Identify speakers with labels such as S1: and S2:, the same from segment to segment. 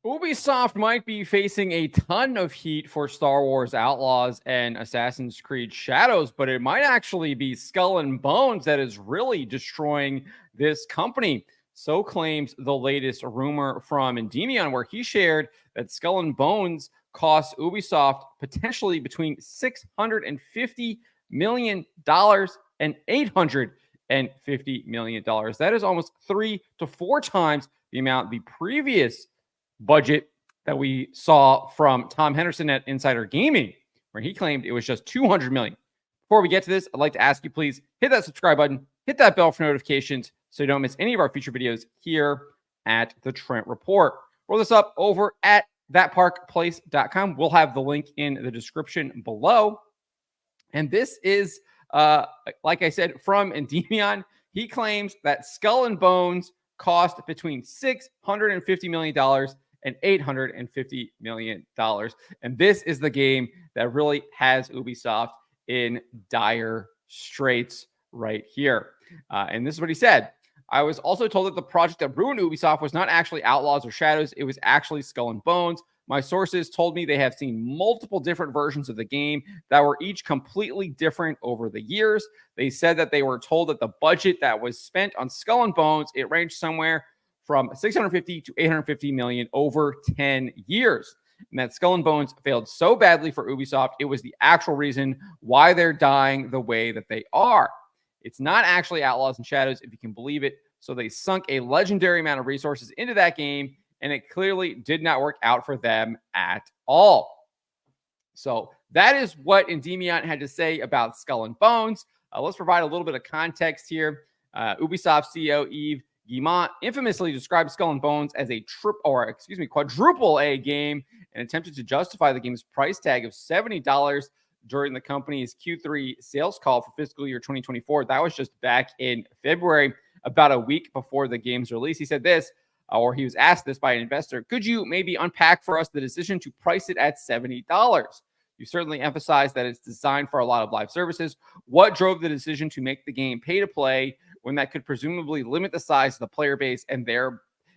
S1: Ubisoft might be facing a ton of heat for Star Wars Outlaws and Assassin's Creed Shadows, but it might actually be Skull and Bones that is really destroying this company. So claims the latest rumor from Endymion, where he shared that Skull and Bones cost Ubisoft potentially between $650 million and $850 million. That is almost 3 to 4 times the amount the previous budget that we saw from Tom Henderson at Insider Gaming, where he claimed it was just $200 million. Before we get to this, I'd like to ask you, please hit that subscribe button, hit that bell for notifications so you don't miss any of our future videos here at the Trent Report. Roll this up over at thatparkplace.com. We'll have the link in the description below. And this is, like I said, from Endymion. He claims that Skull and Bones cost between $650 million and $850 million. And this is the game that really has Ubisoft in dire straits right here. And this is what he said. I was also told that the project that ruined Ubisoft was not actually Outlaws or Shadows. It was actually Skull and Bones. My sources told me they have seen multiple different versions of the game that were each completely different over the years. They said that they were told that the budget that was spent on Skull and Bones, it ranged somewhere from 650 to 850 million over 10 years. And that Skull and Bones failed so badly for Ubisoft, it was the actual reason why they're dying the way that they are. It's not actually Outlaws and Shadows, if you can believe it. So they sunk a legendary amount of resources into that game, and it clearly did not work out for them at all. So that is what Endymion had to say about Skull and Bones. Let's provide a little bit of context here. Ubisoft CEO Yves Guillemot infamously described Skull and Bones as a quadruple A game and attempted to justify the game's price tag of $70 during the company's Q3 sales call for fiscal year 2024. That was just back in February, about a week before the game's release. He said this, or he was asked this by an investor: could you maybe unpack for us the decision to price it at $70? You certainly emphasized that it's designed for a lot of live services. What drove the decision to make the game pay to play when that could presumably limit the size of the player base and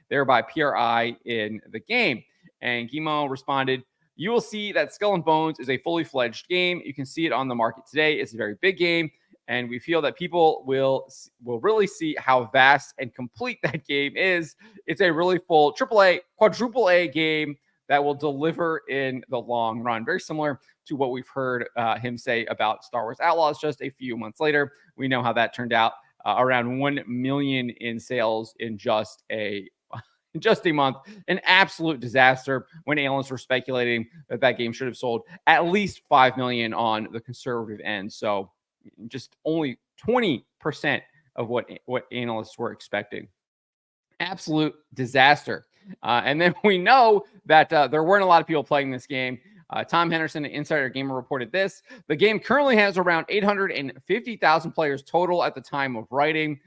S1: thereby PRI in the game? And Guillemot responded, you will see that Skull and Bones is a fully fledged game. You can see it on the market today. It's a very big game, and we feel that people will really see how vast and complete that game is. It's a really full AAA, quadruple A game that will deliver in the long run. Very similar to what we've heard him say about Star Wars Outlaws just a few months later. We know how that turned out. Around 1 million in sales in just a month. An absolute disaster when analysts were speculating that that game should have sold at least 5 million on the conservative end. So just only 20% of what analysts were expecting. Absolute disaster. And then we know that there weren't a lot of people playing this game. Tom Henderson, Insider Gamer, reported this. The game currently has around 850,000 players total at the time of writing,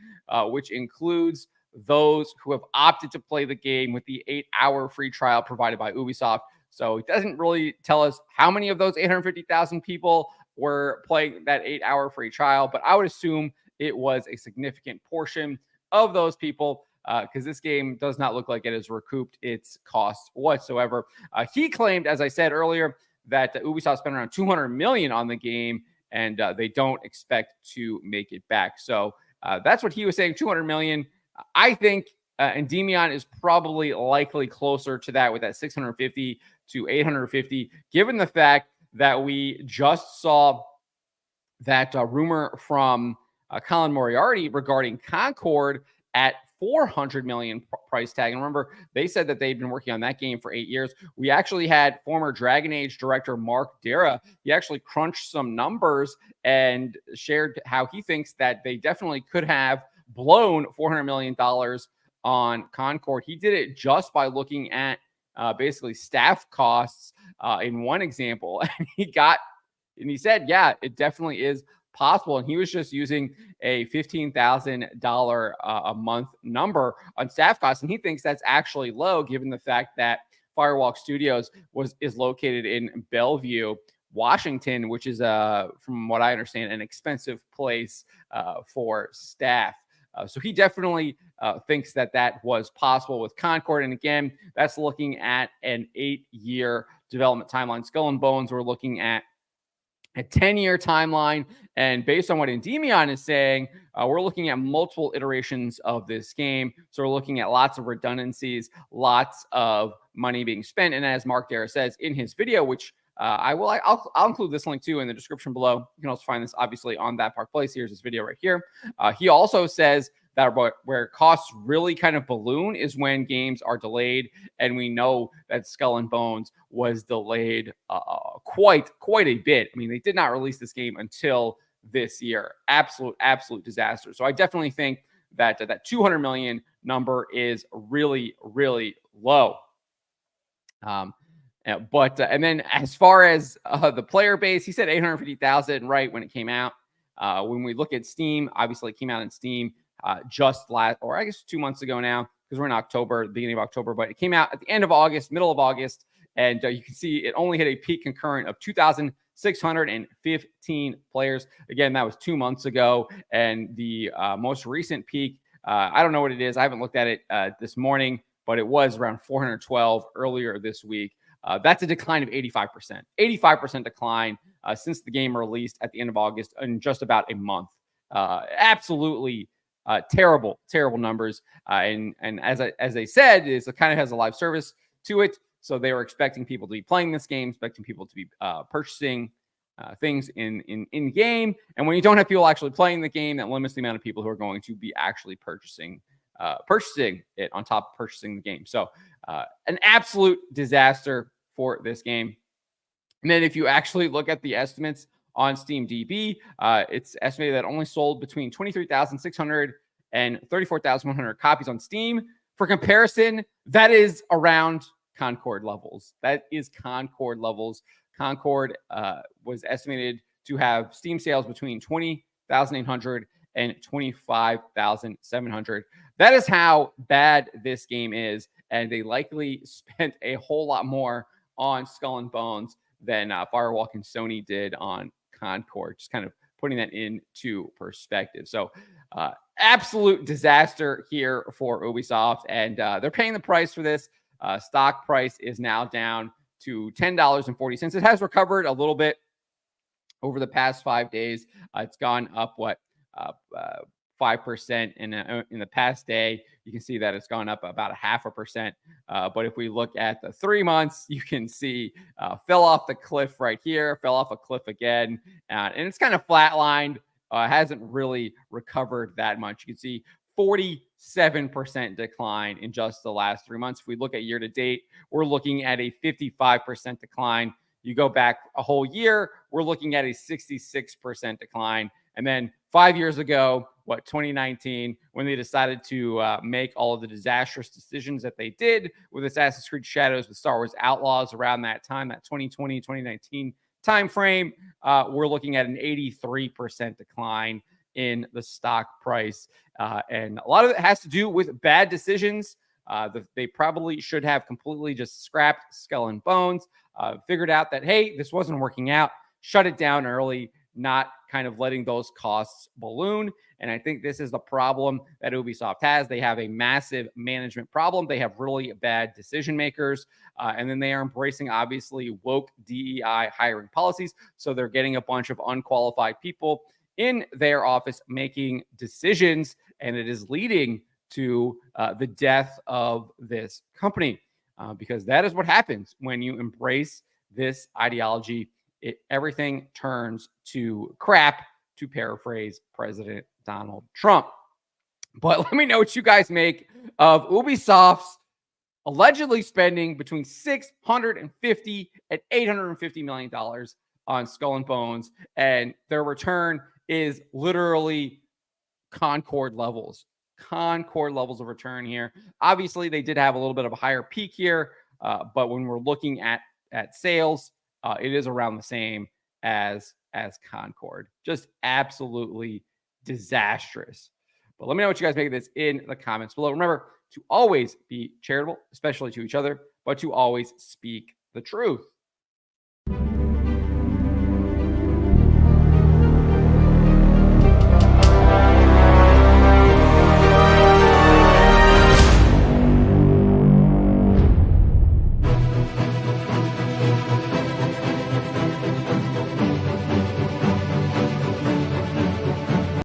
S1: which includes those who have opted to play the game with the 8-hour free trial provided by Ubisoft. So it doesn't really tell us how many of those 850,000 people were playing that 8-hour free trial, but I would assume it was a significant portion of those people, because this game does not look like it has recouped its costs whatsoever. He claimed, as I said earlier, that Ubisoft spent around $200 million on the game, and they don't expect to make it back. So that's what he was saying, $200 million. I think Endymion is probably likely closer to that, with that 650 to 850, given the fact that we just saw that rumor from Colin Moriarty regarding Concord at $400 million price tag. And remember, they said that they'd been working on that game for 8 years. We actually had former Dragon Age director Mark Dara. He actually crunched some numbers and shared how he thinks that they definitely could have blown $400 million on Concord. He did it just by looking at basically staff costs in one example. And he said, yeah, it definitely is possible. And he was just using a $15,000 a month number on staff costs. And he thinks that's actually low, given the fact that Firewalk Studios is located in Bellevue, Washington, which is, from what I understand, an expensive place for staff. So he definitely thinks that that was possible with Concord. And again, that's looking at an 8-year development timeline. Skull and Bones, we're looking at a 10-year timeline. And based on what Endymion is saying, we're looking at multiple iterations of this game. So we're looking at lots of redundancies, lots of money being spent. And as Mark Dara says in his video, which I'll include this link too in the description below. You can also find this obviously on That Park Place. Here's this video right here. He also says that where costs really kind of balloon is when games are delayed, and we know that Skull and Bones was delayed quite a bit. I mean, they did not release this game until this year. Absolute disaster. So I definitely think that that 200 million number is really low. And then as far as the player base, he said 850,000 right when it came out. When we look at Steam, obviously it came out in Steam just last, or I guess 2 months ago now, because we're in October, the beginning of October, but it came out at the end of August, middle of August, and you can see it only hit a peak concurrent of 2,615 players. Again, that was 2 months ago, and the most recent peak, I don't know what it is. I haven't looked at it this morning, but it was around 412 earlier this week. That's a decline of 85%. 85% decline since the game released at the end of August in just about a month. Absolutely terrible numbers. And as they said, it kind of has a live service to it. So they were expecting people to be playing this game, expecting people to be purchasing things in game. And when you don't have people actually playing the game, that limits the amount of people who are going to be actually purchasing it on top of purchasing the game. So an absolute disaster for this game. And then if you actually look at the estimates on SteamDB, it's estimated that only sold between 23,600 and 34,100 copies on Steam. For comparison, that is around Concord levels. That is Concord levels. Concord was estimated to have Steam sales between 20,800 and 25,700. That is how bad this game is. And they likely spent a whole lot more on Skull and Bones than Firewalk and Sony did on Concord. Just kind of putting that into perspective. So absolute disaster here for Ubisoft. And they're paying the price for this. Stock price is now down to $10.40. It has recovered a little bit over the past 5 days. It's gone up, 5% in the past day. You can see that it's gone up about 0.5%. But if we look at the 3 months, you can see fell off the cliff right here, fell off a cliff again, and it's kind of flatlined. Hasn't really recovered that much. You can see 47% decline in just the last 3 months. If we look at year to date, we're looking at a 55% decline. You go back a whole year, we're looking at a 66% decline. And then 5 years ago, 2019, when they decided to make all of the disastrous decisions that they did with Assassin's Creed Shadows, with Star Wars Outlaws around that time, that 2020, 2019 timeframe, we're looking at an 83% decline in the stock price. And a lot of it has to do with bad decisions. They probably should have completely just scrapped Skull and Bones, figured out that, hey, this wasn't working out, shut it down early, not kind of letting those costs balloon. And I think this is the problem that Ubisoft has. They have a massive management problem. They have really bad decision makers. And then they are embracing, obviously, woke DEI hiring policies. So they're getting a bunch of unqualified people in their office making decisions. And it is leading to the death of this company. Because that is what happens when you embrace this ideology. Everything turns to crap, to paraphrase President Donald Trump. But let me know what you guys make of Ubisoft's allegedly spending between $650 and $850 million on Skull and Bones, and their return is literally Concord levels of return here. Obviously, they did have a little bit of a higher peak here, but when we're looking at sales, it is around the same as Concord. Just absolutely disastrous. But let me know what you guys make of this in the comments below. Remember to always be charitable, especially to each other, but to always speak the truth.